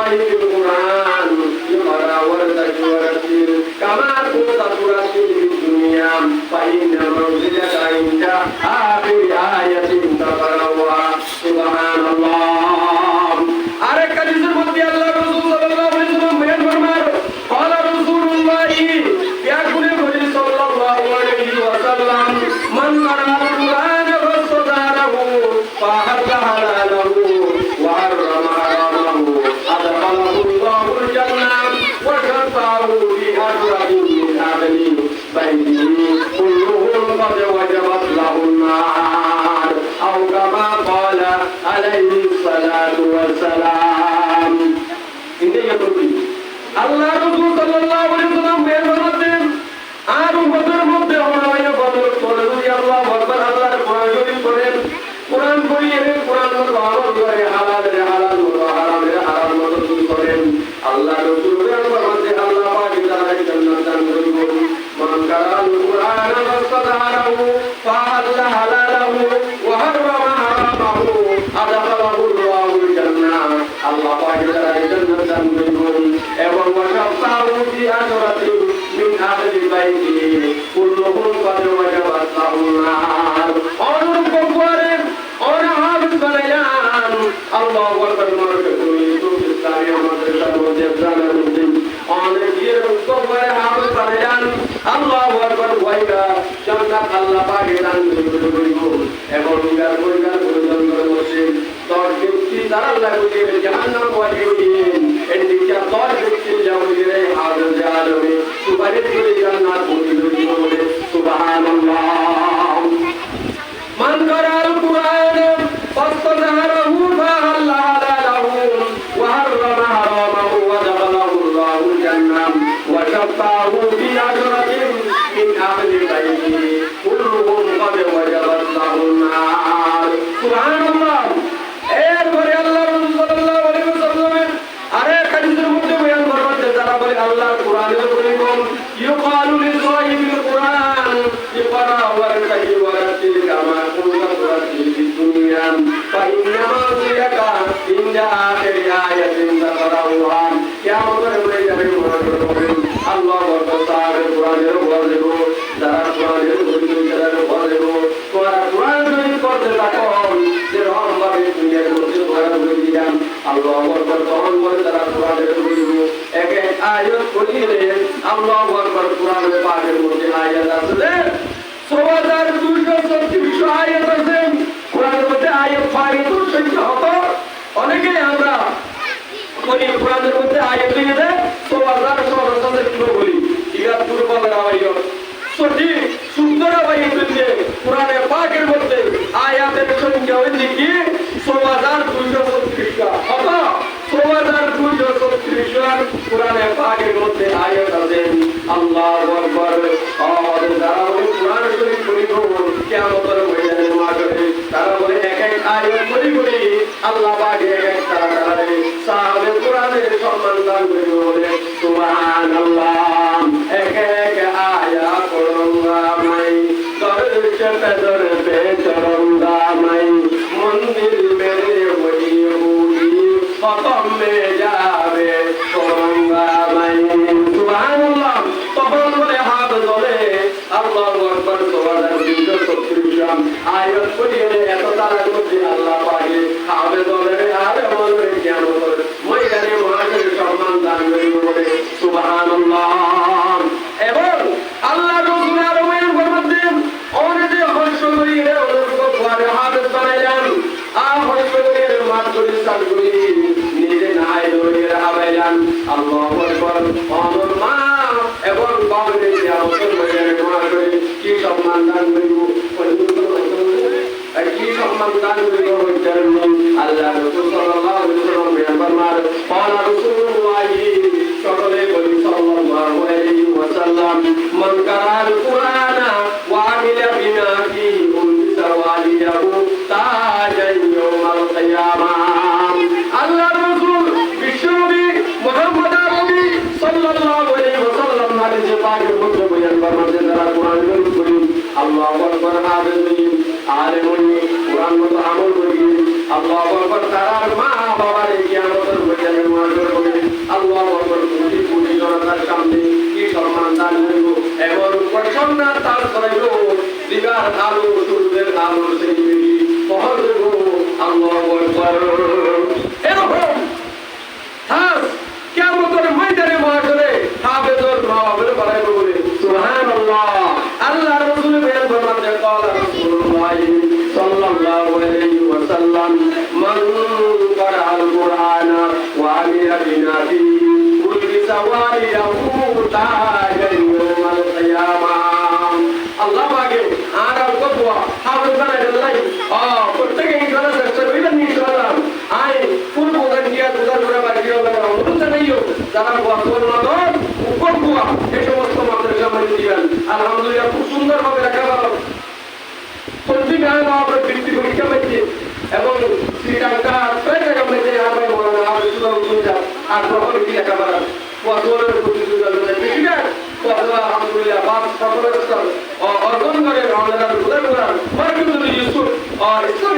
في القرآن اقرأ وارتقي ورتل كما كنت ترتل في الدنيا فإن منزلك عند آخر آية تقرأها سبحان الله আরেক হাদিসের মধ্যে আল্লাহ রাসূল সাল্লাল্লাহু আলাইহি ওয়াসাল্লাম বয়ান ফরমায় قال رسول الله يا كل نبي صلى الله عليه وسلم من قرأ القرآن فاستداره فأحل حلاله وحرم حرامه أدخله الله الجنة وشفعه في أجره من أهل بيته كلهم قد وجبت له النار أو كما قال عليه الصلاة والسلام আল্লাহ রাসূল সাল্লাল্লাহু আলাইহি ওয়াসাল্লাম বলেন আর উম্মতের মধ্যে ওনারা বদল করে যদি আল্লাহু আকবার আল্লাহর কোরআন শরীফ পড়েন কোরআন পড়িয়ে কোরআন আমল করে হালালের হালাল ও হারামের হারাম মতো করেন আল্লাহ রাসূল বলেন আল্লাহ পাক তাআলা জান্নাত দান করবেন মান কারাল কুরআন ফাসতাহারাহু ফাআল্লা হালালাহু ওয়া হারামা হারামাহু আদাখালাহু আল্লাহুল জান্নাহ আল্লাহ পাক তাআলা জান্নাত দান করবেন এবং ওয়াশাফাহু ফি আজরাতি মিন আহলি বাইতিহি কুল্লুহুম কদ ওয়াজাবাত লাহুন নার অনুরূপ করে ওরা হাফেজ বানাইলাম আল্লাহু আকবার মারকাতুল ইসলামী আমাদের সর্বজেব জানালেন অনেক এরকম করে হাফেজ বানাইলাম আল্লাহু আকবার ওয়াইদা জান্নাত আল্লাহ পাক দান করবেন এবং গার পরিবার পরিজন করে বসে তোর ব্যক্তি তারা লাগবে জাহান্নাম ওয়াজিবিন এদিকে তোর ব্যক্তি যাওয়ারে হাজার জালবে সুবারে করে জান্নাত বলে সুবহানাল্লাহ মান কারাল কুরআন ফাসতাহারাহু ফাহাল্লা হালালাহু ওয়া হাররামা হারামাহু ওয়া দাখালাহু আল্লাহুল জান্নাহ ওয়া শাফাহু ফি আজরাতিন মিন আহলি বাইতিহি কুল্লুহুম ক্বাদ ওয়াজাবাত লাহুন নার সুবহানাল্লাহ এরপরে আল্লাহ রাসূল সাল্লাল্লাহু আলাইহি ওয়াসাল্লামের আরেক হাদিসের মধ্যে বয়ান করতে যারা বলে আল্লাহর কোরআনের পরিপূর্ণ ইউকালু লিসাহিবিল কোরআন ইকরা ওয়ারতাহি ওয়ারাতিল কামা কুনতা তুরাতিল ফিদ দুনিয়া ফাইন্নামা সিয়াকা ইনদা আখিরি আয়াতিন তাকরাউহা কিয়ামতের ময়দানে বলেন আল্লাহু আকবার তাআলা কোরআনের বলে যারা কোরআনের বলে কোরআন শরীফ পড়তে থাকো যে রহমতে দুনিয়ার মধ্যে কোরআন বলে দিলাম আল্লাহু আকবার তখন বলে তারা কোরআনের বলে এক এক আয়াত পড়িলে আল্লাহু আকবার কোরআনের পাকের মধ্যে আয়াত আছে 6236 আয়াত আছে কোরআনের মধ্যে আয়াত ফারিদুর সংখ্যা হতো অনেকে আমরা বলি কোরআনের মধ্যে আয়াত দিয়ে দেয় 6236 বলি ইয়া পূর্ববের আয়াত সঠিক সুন্দর আয়াত দিয়ে কোরআনের পাকের মধ্যে আয়াতের সংখ্যা হচ্ছে কি 6236 হতো 6236 কোরআনের পাকের মধ্যে আয়াত আছে আল্লাহু আকবার আর যারা বলে কোরআন শরীফ পড়িব কিয়ামতের ময়দানে মাঠে তারা বলে এক এক আয়াত পড়ি আল্লাহ পাক এক এক তারা সাহাবে কোরআনের সম্মান দান করে বলে সুবহানাল্লাহ এক এক আয়াত পড়ুঙ্গা মাই দরজা দরজে চরঙ্গা মাই মন্দির মেরে ওই বুড়ি খতম মে যাবে চরঙ্গা মাই সুবহানাল্লাহ তখন বলে হাত ধরে আল্লাহু আকবার 6236 আয়াত পড়িয়ে এত তারা করছে আল্লাহ পাকে হাতে ধরে আর বলে কেমন ময়দানে মহাজের সম্মান দান করে বলে সুবহানাল্লাহ এবং আল্লাহ রাসূল আর ওয়ান ফরমাতেন ওরে হর্ষগরীরে অনুরূপ করে হাফেজ বানাইলেন আর হর্ষগরীর মাধ্যমে সালগুলি নিজে নাই ধরে হাবাইলেন আল্লাহু আকবার অনুর মা এবং বাবুকে জাওয়াতের ময়দানে মহাজের কি সম্মান দান করিব কি সম্মান দান করিব হইতেন আল্লাহ রাসূল সাল্লাল্লাহু আলাইহি ওয়াসাল্লাম ফরমান قال رسول الله সকলে বলি সাল্লাল্লাহু আলাইহি ওয়াসাল্লাম মান কারাল কুরআন ওয়া আমিলা বিমা ফিহি উনসা ওয়ালিয়াহু তাজান ইয়াউমাল কিয়ামাহ আল্লাহ রাসূল বিশ্বনবী মুহাম্মদ আরবি সাল্লাল্লাহু আলাইহি ওয়াসাল্লাম হাদিসে পাকের মধ্যে বয়ান ফরমাতে যারা কোরআন শরীফ পড়ি আল্লাহু আকবার হাফেজ হই আলেম হই কোরআন মতো আমল করি আল্লাহু আকবার তারা মা বাবার কিয়ামতের ময়দানে মনোযোগ করে আল্লাহু আকবার কোটি কোটি জনতার সামনে কি সম্মান দান হইল এমন প্রসন্না তার করাইল দিগার আলো সূর্যের আলো সেই পহর দেব আল্লাহু আকবার এরকম হ্যাঁ কিয়ামতের ময়দানে মাঠে হাফেজর রবের বাড়াইব বলে সুবহানাল্লাহ আল্লাহর রাসূল বয়ান ফরমাতে قال রাসূলুল্লাহ সাল্লাল্লাহু আলাইহি ওয়াসাল্লাম মান قرأ القرآن وعمل بما فيه ولسوال له تاج يوم القيامة আল্লাহ পাকে আর কতবা হাফেজ বানাই দিলাই প্রত্যেককে ইনশাআল্লাহ চেষ্টা করিবেন ইনশাআল্লাহ আই ফুল বোঝান দিয়া দুদার করে বাকি হবে না অনুরোধ জানাইও যারা বর্তমান নগর উপকুয়া এই সমস্ত মাদ্রাসা মানে দিবেন আলহামদুলিল্লাহ খুব সুন্দর ভাবে লেখাপড়া চলতি গায়ে আমরা বৃত্তি পরীক্ষা পেয়েছি এবং শ্রীলঙ্কা প্রায় জায়গা পেয়েছে আমার মনে হয় আমাদের সুন্দর আর প্রহর কি লেখাপড়া বর্তমানের প্রতিযোগিতা প্রেসিডেন্ট আলহামদুলিল্লাহ বাপ সকলের অর্জন করে রমজান উদার করার মার্কিন ইউসুফ আর ইসলাম